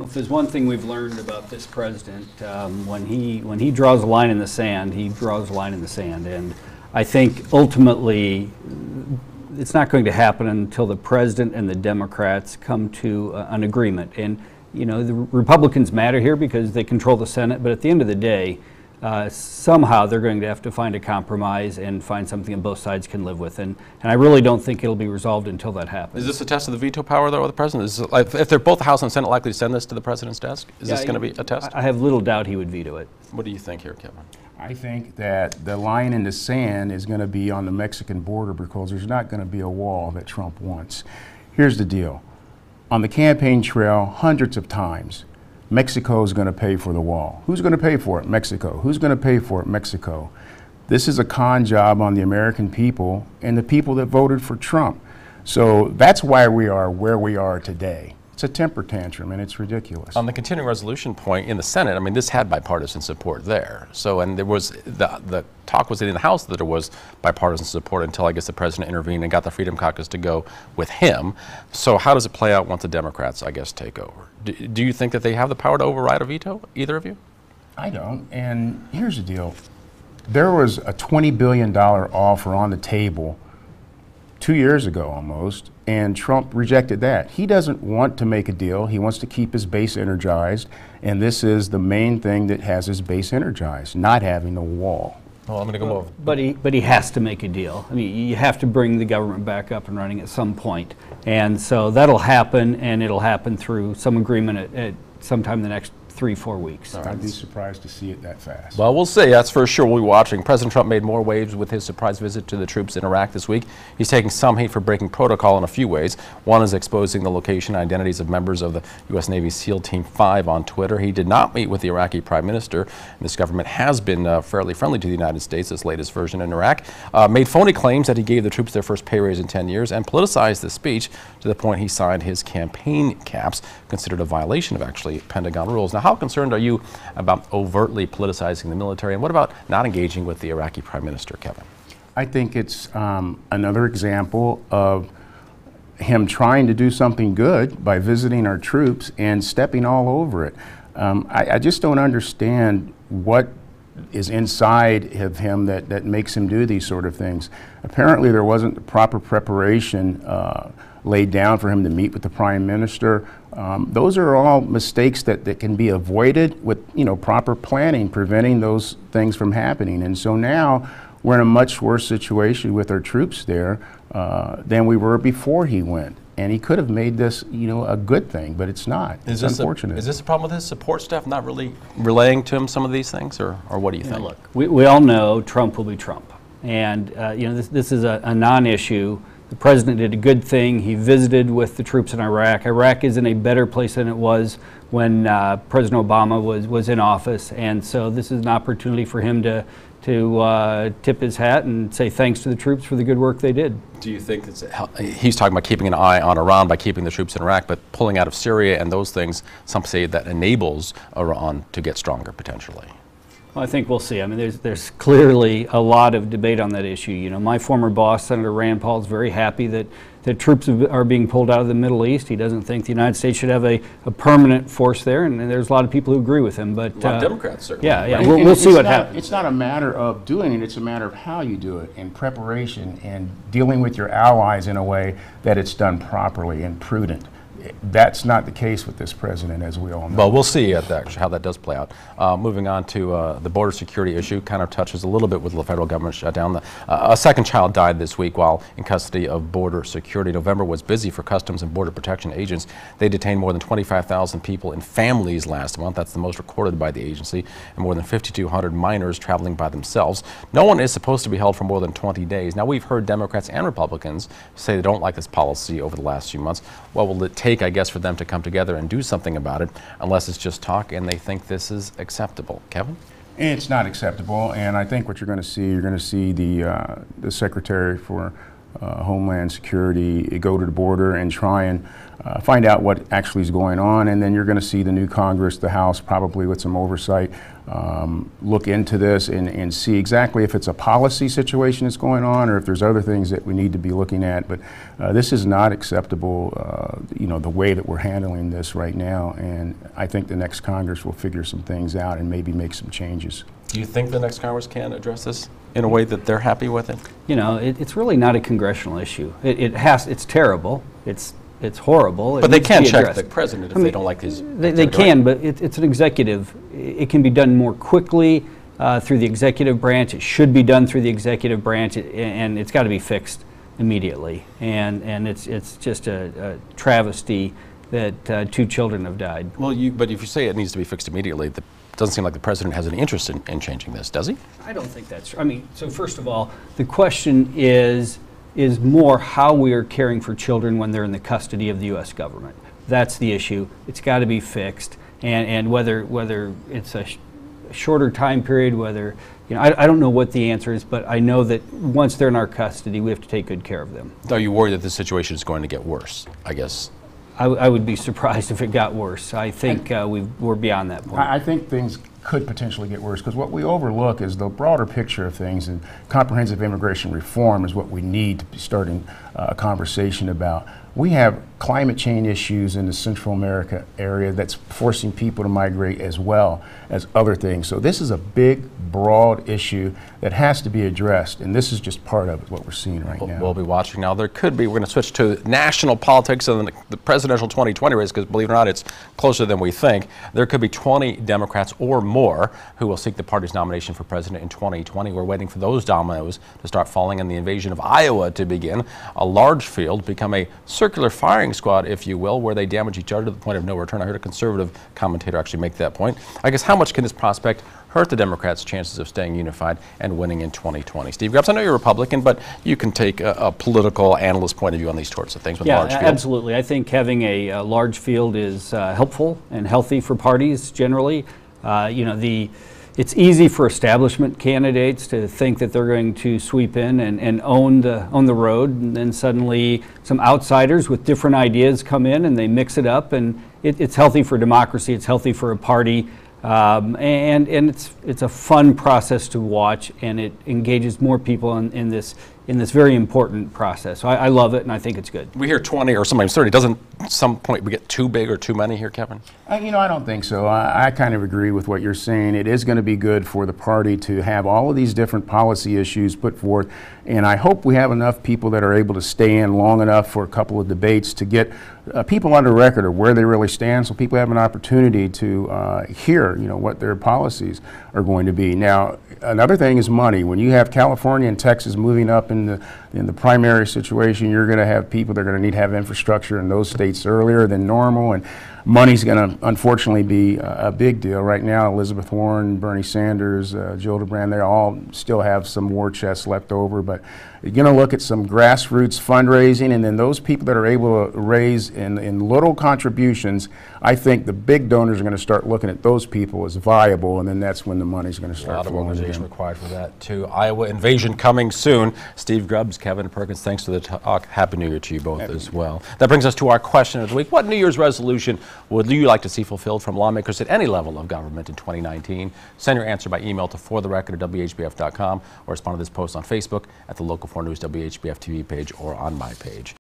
Well, if there's one thing we've learned about this president, when he draws a line in the sand, he draws a line in the sand. And I think ultimately it's not going to happen until the president and the Democrats come to an agreement. And you know, the Republicans matter here because they control the Senate, but at the end of the day, somehow they're going to have to find a compromise and find something that both sides can live with. And I really don't think it'll be resolved until that happens. Is this a test of the veto power, though, of the president? Is it, like, if they're both the House and Senate likely to send this to the president's desk? Is this going to be a test? I have little doubt he would veto it. What do you think here, Kevin? I think that the line in the sand is going to be on the Mexican border because there's not going to be a wall that Trump wants. Here's the deal. On the campaign trail, hundreds of times, Mexico is going to pay for the wall. Who's going to pay for it? Mexico. Who's going to pay for it? Mexico. This is a con job on the American people and the people that voted for Trump. So that's why we are where we are today. It's a temper tantrum, and it's ridiculous. On the continuing resolution point in the Senate, I mean, this had bipartisan support there. So, and there was, the talk was in the House that there was bipartisan support until I guess the president intervened and got the Freedom Caucus to go with him. So how does it play out once the Democrats, I guess, take over? Do you think that they have the power to override a veto, either of you? I don't, and here's the deal. There was a $20 billion offer on the table 2 years ago almost, and Trump rejected that. He doesn't want to make a deal. He wants to keep his base energized, and this is the main thing that has his base energized, not having a wall. Well, I'm going to go over. But he has to make a deal. I mean, you have to bring the government back up and running at some point. And so that'll happen, and it'll happen through some agreement at sometime in the next 3-4 weeks. I'd be surprised to see it that fast. Well, we'll see. That's for sure. We'll be watching. President Trump made more waves with his surprise visit to the troops in Iraq this week. He's taking some heat for breaking protocol in a few ways. One is exposing the location and identities of members of the U.S. Navy SEAL Team 5 on Twitter. He did not meet with the Iraqi Prime Minister. This government has been fairly friendly to the United States, this latest version in Iraq. Made phony claims that he gave the troops their first pay raise in 10 years and politicized the speech to the point he signed his campaign caps, considered a violation of actually Pentagon rules. Now, how concerned are you about overtly politicizing the military, and what about not engaging with the Iraqi Prime Minister, Kevin? I think it's another example of him trying to do something good by visiting our troops and stepping all over it. I just don't understand what is inside of him that makes him do these sort of things. Apparently there wasn't the proper preparation laid down for him to meet with the Prime Minister. Those are all mistakes that can be avoided with, you know, proper planning, preventing those things from happening. And so now we're in a much worse situation with our troops there than we were before he went. And he could have made this, you know, a good thing, but it's not. It's unfortunate. Is this a problem with his support staff not really relaying to him some of these things, or what do you think? Look, we all know Trump will be Trump. And, you know, this is a non-issue. The president did a good thing. He visited with the troops in Iraq. Iraq is in a better place than it was when President Obama was in office, and so this is an opportunity for him to tip his hat and say thanks to the troops for the good work they did. Do you think he's talking about keeping an eye on Iran by keeping the troops in Iraq, but pulling out of Syria and those things, some say that enables Iran to get stronger potentially? Well, I think we'll see. I mean, there's clearly a lot of debate on that issue. You know, my former boss, Senator Rand Paul, is very happy that troops are being pulled out of the Middle East. He doesn't think the United States should have a permanent force there, and there's a lot of people who agree with him. But a lot of Democrats, certainly. Yeah, we'll see what happens. It's not a matter of doing it, it's a matter of how you do it, and preparation, and dealing with your allies in a way that it's done properly and prudent. That's not the case with this president, as we all know. Well, we'll see how that does play out. Moving on to the border security issue, kind of touches a little bit with the federal government shutdown. A second child died this week while in custody of border security. November was busy for Customs and Border Protection agents. They detained more than 25,000 people and families last month. That's the most recorded by the agency, and more than 5,200 minors traveling by themselves. No one is supposed to be held for more than 20 days. Now, we've heard Democrats and Republicans say they don't like this policy over the last few months. What will it take, I guess, for them to come together and do something about it, unless it's just talk and they think this is acceptable? Kevin? It's not acceptable, and I think what you're going to see the Secretary for Homeland Security go to the border and try and find out what actually is going on, and then you're going to see the new Congress, the House, probably with some oversight, look into this and see exactly if it's a policy situation that's going on or if there's other things that we need to be looking at. But this is not acceptable, you know, the way that we're handling this right now. And I think the next Congress will figure some things out and maybe make some changes. Do you think the next Congress can address this in a way that they're happy with it? You know, it's really not a congressional issue. It's terrible. It's horrible. But they can check the president if they don't like his. They can, but it's an executive. It can be done more quickly through the executive branch. It should be done through the executive branch, and it's got to be fixed immediately. And it's just a travesty that 2 children have died. Well, but if you say it needs to be fixed immediately, it doesn't seem like the president has any interest in changing this, does he? I don't think that's true. I mean, so first of all, the question is more how we are caring for children when they're in the custody of the U.S. government. That's the issue. It's got to be fixed, and whether it's a shorter time period, whether, you know, I don't know what the answer is, but I know that once they're in our custody, we have to take good care of them. Are you worried that the situation is going to get worse, I guess? I would be surprised if it got worse. I think we're beyond that point. I think things could potentially get worse because what we overlook is the broader picture of things, and comprehensive immigration reform is what we need to be starting a conversation about. We have climate change issues in the Central America area that's forcing people to migrate as well as other things. So this is a big, broad issue that has to be addressed, and this is just part of what we're seeing right now. We'll be watching now. There could be, we're going to switch to national politics and the presidential 2020 race, because believe it or not, it's closer than we think. There could be 20 Democrats or more who will seek the party's nomination for president in 2020. We're waiting for those dominoes to start falling and the invasion of Iowa to begin. A large field become a circular firing squad, if you will, where they damage each other to the point of no return. I heard a conservative commentator actually make that point. I guess how much can this prospect hurt the Democrats' chances of staying unified and winning in 2020? Steve Grubbs, I know you're a Republican, but you can take a political analyst point of view on these sorts of things with large fields. Absolutely. I think having a large field is helpful and healthy for parties generally. You know, it's easy for establishment candidates to think that they're going to sweep in and own the road, and then suddenly some outsiders with different ideas come in and they mix it up, and it's healthy for democracy. It's healthy for a party. And it's a fun process to watch, and it engages more people in this very important process. So I love it, and I think it's good. We hear 20 or sometimes 30. Doesn't at some point we get too big or too many here, Kevin? You know, I don't think so. I kind of agree with what you're saying. It is going to be good for the party to have all of these different policy issues put forth, and I hope we have enough people that are able to stay in long enough for a couple of debates to get people on the record of where they really stand, so people have an opportunity to hear, you know, what their policies are going to be. Now, another thing is money. When you have California and Texas moving up in the primary situation, you're going to have people that are going to need to have infrastructure in those states earlier than normal, and money's going to unfortunately be a big deal. Right now, Elizabeth Warren, Bernie Sanders, Jill DeBrand, they all still have some war chests left over, but you're going to look at some grassroots fundraising, and then those people that are able to raise in little contributions, I think the big donors are going to start looking at those people as viable, and then that's when the money's going to start flowing. A lot of mobilization required for that, too. Iowa invasion coming soon. Steve Grubbs, Kevin Perkins, thanks for the talk. Happy New Year to you both as well. That brings us to our question of the week. What New Year's resolution would you like to see fulfilled from lawmakers at any level of government in 2019? Send your answer by email to fortherecord@whbf.com or respond to this post on Facebook at the Local 4 News WHBF TV page or on my page.